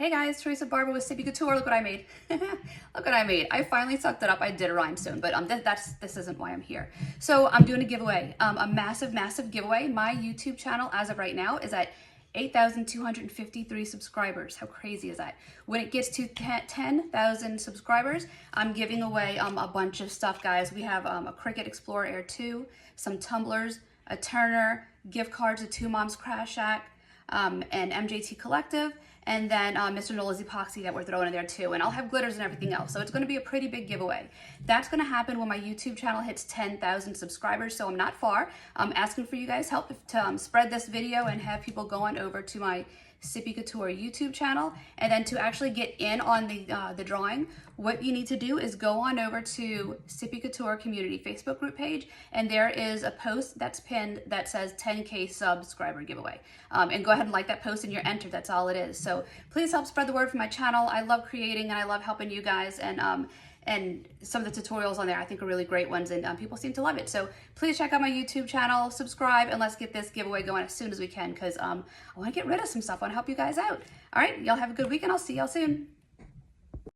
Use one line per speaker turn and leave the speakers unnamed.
Hey guys, Teresa Barber with Sippie Couture. Look what I made. Look what I made. I finally sucked it up. I did a rhinestone, but this isn't why I'm here. So I'm doing a giveaway, a massive giveaway. My YouTube channel as of right now is at 8,253 subscribers. How crazy is that? When it gets to 10,000 subscribers, I'm giving away a bunch of stuff, guys. We have a Cricut Explorer Air 2, some tumblers, a Turner, gift cards to Two Moms Crash Shack, and MJT Collective, and then Mr. Nola's Epoxy that we're throwing in there too. And I'll have glitters and everything else. So it's going to be a pretty big giveaway. That's going to happen when my YouTube channel hits 10,000 subscribers. So I'm not far. I'm asking for you guys' help to spread this video and have people go on over to my Sippie Couture YouTube channel. And then to actually get in on the drawing, what you need to do is go on over to Sippie Couture Community Facebook group page, and there is a post that's pinned that says 10K subscriber giveaway. And go ahead and like that post and you're entered. That's all it is. So please help spread the word for my channel. I love creating and I love helping you guys, and some of the tutorials on there I think are really great ones, and people seem to love it. So please check out my YouTube channel, subscribe, and let's get this giveaway going as soon as we can, because I want to get rid of some stuff. I want to help you guys out. All right, y'all have a good weekend. I'll see y'all soon.